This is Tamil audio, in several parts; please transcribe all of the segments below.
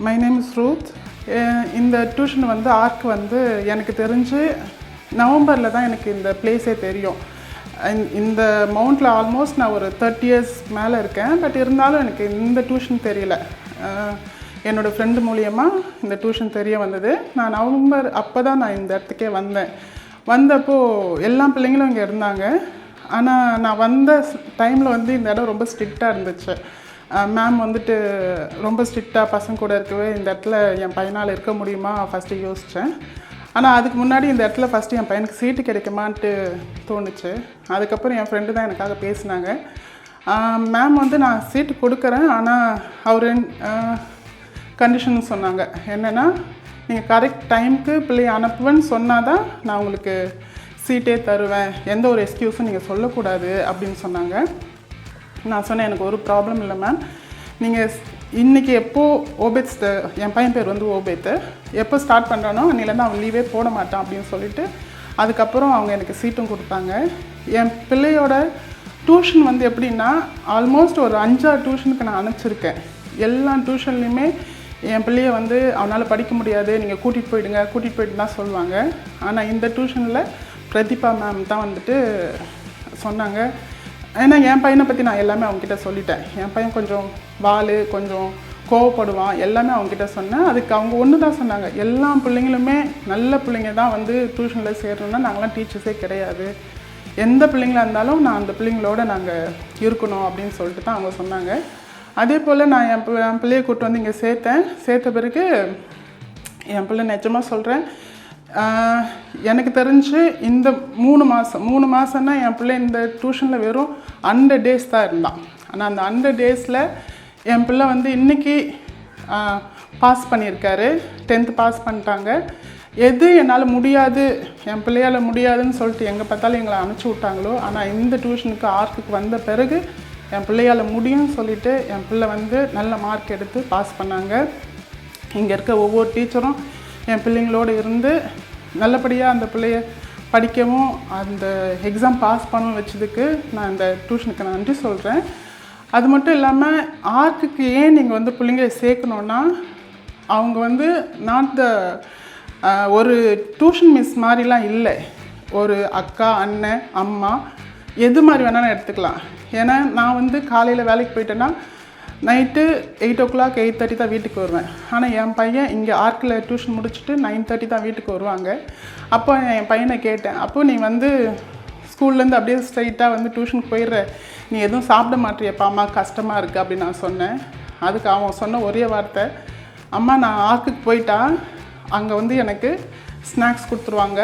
My name is Ruth. இந்த டியூஷன் வந்து ஆர்க் வந்து எனக்கு தெரிஞ்சு நவம்பரில் தான் எனக்கு இந்த பிளேஸே தெரியும். இந்த மவுண்டில் ஆல்மோஸ்ட் நான் ஒரு 30 இயர்ஸ் மேலே இருக்கேன். பட் இருந்தாலும் எனக்கு இந்த டியூஷன் தெரியல. என்னோடய ஃப்ரெண்டு மூலியமாக இந்த டியூஷன் தெரிய வந்தது. நான் நவம்பர் அப்போ தான் நான் இந்த இடத்துக்கே வந்தப்போ எல்லா பிள்ளைங்களும் இங்கே இருந்தாங்க. ஆனால் நான் வந்த டைமில் வந்து இந்த இடம் ரொம்ப ஸ்ட்ரிக்டாக இருந்துச்சு. மேம் வந்துட்டு ரொம்ப ஸ்ட்ரிக்டாக பசங்க கூட இருக்கவே இந்த இடத்துல என் பையனால் இருக்க முடியுமா ஃபஸ்ட்டு யோசித்தேன். ஆனால் அதுக்கு முன்னாடி இந்த இடத்துல ஃபஸ்ட்டு என் பையனுக்கு சீட்டு கிடைக்குமான்ட்டு தோணுச்சு. அதுக்கப்புறம் என் ஃப்ரெண்டு தான் எனக்காக பேசினாங்க. மேம் வந்து நான் சீட்டு கொடுக்குறேன், ஆனால் அவர் கண்டிஷன் சொன்னாங்க. என்னென்னா, நீங்கள் கரெக்ட் டைமுக்கு பிள்ளையை அனுப்புவேன்னு சொன்னால் தான் நான் உங்களுக்கு சீட்டே தருவேன், எந்த ஒரு எக்ஸ்கியூஸும் நீங்கள் சொல்லக்கூடாது அப்படின்னு சொன்னாங்க. நான் சொன்னேன், எனக்கு ஒரு ப்ராப்ளம் இல்லை மேம், நீங்கள் இன்றைக்கி எப்போது ஓபேத், என் பையன் பேர் வந்து ஓபேத்து, எப்போ ஸ்டார்ட் பண்ணுறானோ அன்னிலேருந்து அவன் லீவே போட மாட்டான் அப்படின்னு சொல்லிவிட்டு அதுக்கப்புறம் அவங்க எனக்கு சீட்டும் கொடுத்தாங்க. என் பிள்ளையோட டியூஷன் வந்து எப்படின்னா, ஆல்மோஸ்ட் ஒரு 5-6 டியூஷனுக்கு நான் அனுப்பிச்சிருக்கேன். எல்லா டியூஷன்லேயுமே என் பிள்ளைய வந்து அவனால் படிக்க முடியாது, நீங்கள் கூட்டிகிட்டு போயிட்டு தான் சொல்லுவாங்க. ஆனால் இந்த டியூஷனில் பிரதீபா மேம் தான் வந்துட்டு சொன்னாங்க. ஏன்னா என் பையனை பற்றி நான் எல்லாமே அவங்ககிட்ட சொல்லிட்டேன். என் பையன் கொஞ்சம் கொஞ்சம் கோவப்படுவான், எல்லாமே அவங்ககிட்ட சொன்னேன். அதுக்கு அவங்க ஒன்று தான் சொன்னாங்க, எல்லா பிள்ளைங்களுமே நல்ல பிள்ளைங்க தான் வந்து டியூஷனில் சேரணுன்னா நாங்களாம் டீச்சர்ஸே கிடையாது, எந்த பிள்ளைங்களாக இருந்தாலும் நான் அந்த பிள்ளைங்களோட நாங்கள் இருக்கணும் அப்படின்னு சொல்லிட்டு தான் அவங்க சொன்னாங்க. அதே போல் நான் என் பிள்ளையை கூப்பிட்டு வந்து இங்கே சேர்த்த பிறகு என் பிள்ளை நிஜமாக சொல்கிறேன், எனக்கு தெரிஞ்சு இந்த 3 மாதம்னா என் பிள்ளை இந்த டியூஷனில் வெறும் 100 டேஸ் தான் இருந்தான். ஆனால் அந்த 100 டேஸில் என் பிள்ளை வந்து இன்றைக்கி பாஸ் பண்ணியிருக்காரு, 10th பாஸ் பண்ணிட்டாங்க. எது என்னால் முடியாது, என் பிள்ளையால் முடியாதுன்னு சொல்லிட்டு எங்கே பார்த்தாலும் எங்களை அனுப்பிச்சி விட்டாங்களோ, ஆனால் இந்த டியூஷனுக்கு ஆர்க்குக்கு வந்த பிறகு என் பிள்ளையால் முடியும்னு சொல்லிவிட்டு என் பிள்ளை வந்து நல்ல மார்க் எடுத்து பாஸ் பண்ணாங்க. இங்கே இருக்க ஒவ்வொரு டீச்சரும் என் பிள்ளைங்களோடு இருந்து நல்லபடியாக அந்த பிள்ளைய படிக்கவும் அந்த எக்ஸாம் பாஸ் பண்ணவும் வச்சதுக்கு நான் இந்த டியூஷனுக்கு நான் நன்றி சொல்கிறேன். அது மட்டும் இல்லாமல் ஆர்க்குக்கு ஏன் நீங்கள் வந்து பிள்ளைங்களை சேர்க்கணுன்னா, அவங்க வந்து நாட் த ஒரு டியூஷன் மிஸ் மாதிரிலாம் இல்லை, ஒரு அக்கா, அண்ணன், அம்மா, எது மாதிரி வேணாலும் எடுத்துக்கலாம். ஏன்னா நான் வந்து காலையில் வேலைக்கு போயிட்டேன்னா நைட்டு 8 o'clock 8:30 தான் வீட்டுக்கு வருவேன். ஆனால் என் பையன் இங்கே ஆர்க்கில் டியூஷன் முடிச்சுட்டு 9:30 தான் வீட்டுக்கு வருவாங்க. அப்போ என் பையனை கேட்டேன், அப்போது நீ வந்து ஸ்கூல்லேருந்து அப்படியே ஸ்ட்ரைட்டாக வந்து டியூஷனுக்கு போயிடுற, நீ எதுவும் சாப்பிட மாட்டேறியப்பா அம்மா, கஷ்டமாக இருக்குது அப்படின்னு நான் சொன்னேன். அதுக்கு அவன் சொன்ன ஒரே வார்த்தை, அம்மா நான் ஆர்க்குக்கு போயிட்டா அங்கே வந்து எனக்கு ஸ்நாக்ஸ் கொடுத்துருவாங்க,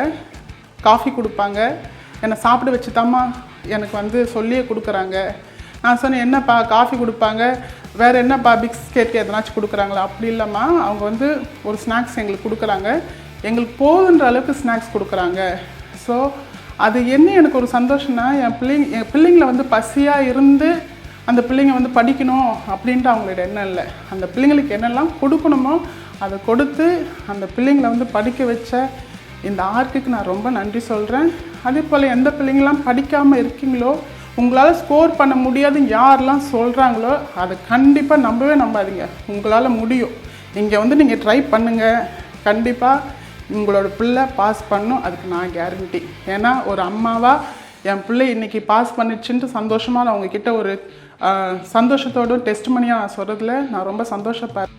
காஃபி கொடுப்பாங்க, என்னை சாப்பிட வச்சுதாம்மா எனக்கு வந்து சொல்லியே கொடுக்குறாங்க. நான் சொன்னேன், என்னப்பா காஃபி கொடுப்பாங்க, வேறு என்னப்பா பிஸ்கெட் எதனாச்சும் கொடுக்குறாங்களா? அப்படி இல்லைம்மா, அவங்க வந்து ஒரு ஸ்நாக்ஸ் எங்களுக்கு கொடுக்குறாங்க, எங்களுக்கு போதுன்ற அளவுக்கு ஸ்நாக்ஸ் கொடுக்குறாங்க. ஸோ அது என்ன எனக்கு ஒரு சந்தோஷம்னா, என் பிள்ளைங்களை வந்து பசியாக இருந்து அந்த பிள்ளைங்க வந்து படிக்கணும் அப்படின்ட்டு அவங்களோட எண்ணம் இல்லை. அந்த பிள்ளைங்களுக்கு என்னெல்லாம் கொடுக்கணுமோ அதை கொடுத்து அந்த பிள்ளைங்களை வந்து படிக்க வச்ச இந்த ஆர்க்குக்கு நான் ரொம்ப நன்றி சொல்கிறேன். அதே போல் எந்த பிள்ளைங்களாம் படிக்காமல் இருக்கீங்களோ, உங்களால் ஸ்கோர் பண்ண முடியாதுன்னு யாரெல்லாம் சொல்கிறாங்களோ அதை கண்டிப்பாக நம்பாதீங்க. உங்களால் முடியும். இங்கே வந்து நீங்கள் ட்ரை பண்ணுங்கள், கண்டிப்பாக உங்களோட பிள்ளை பாஸ் பண்ணும், அதுக்கு நான் கேரண்டி. ஏன்னா ஒரு அம்மாவாக என் பிள்ளை இன்றைக்கி பாஸ் பண்ணிடுச்சுன்ட்டு சந்தோஷமாக நான் உங்ககிட்ட ஒரு சந்தோஷத்தோடு டெஸ்ட் மணியாக நான் சொல்கிறதுல நான் ரொம்ப சந்தோஷப்படுறேன்.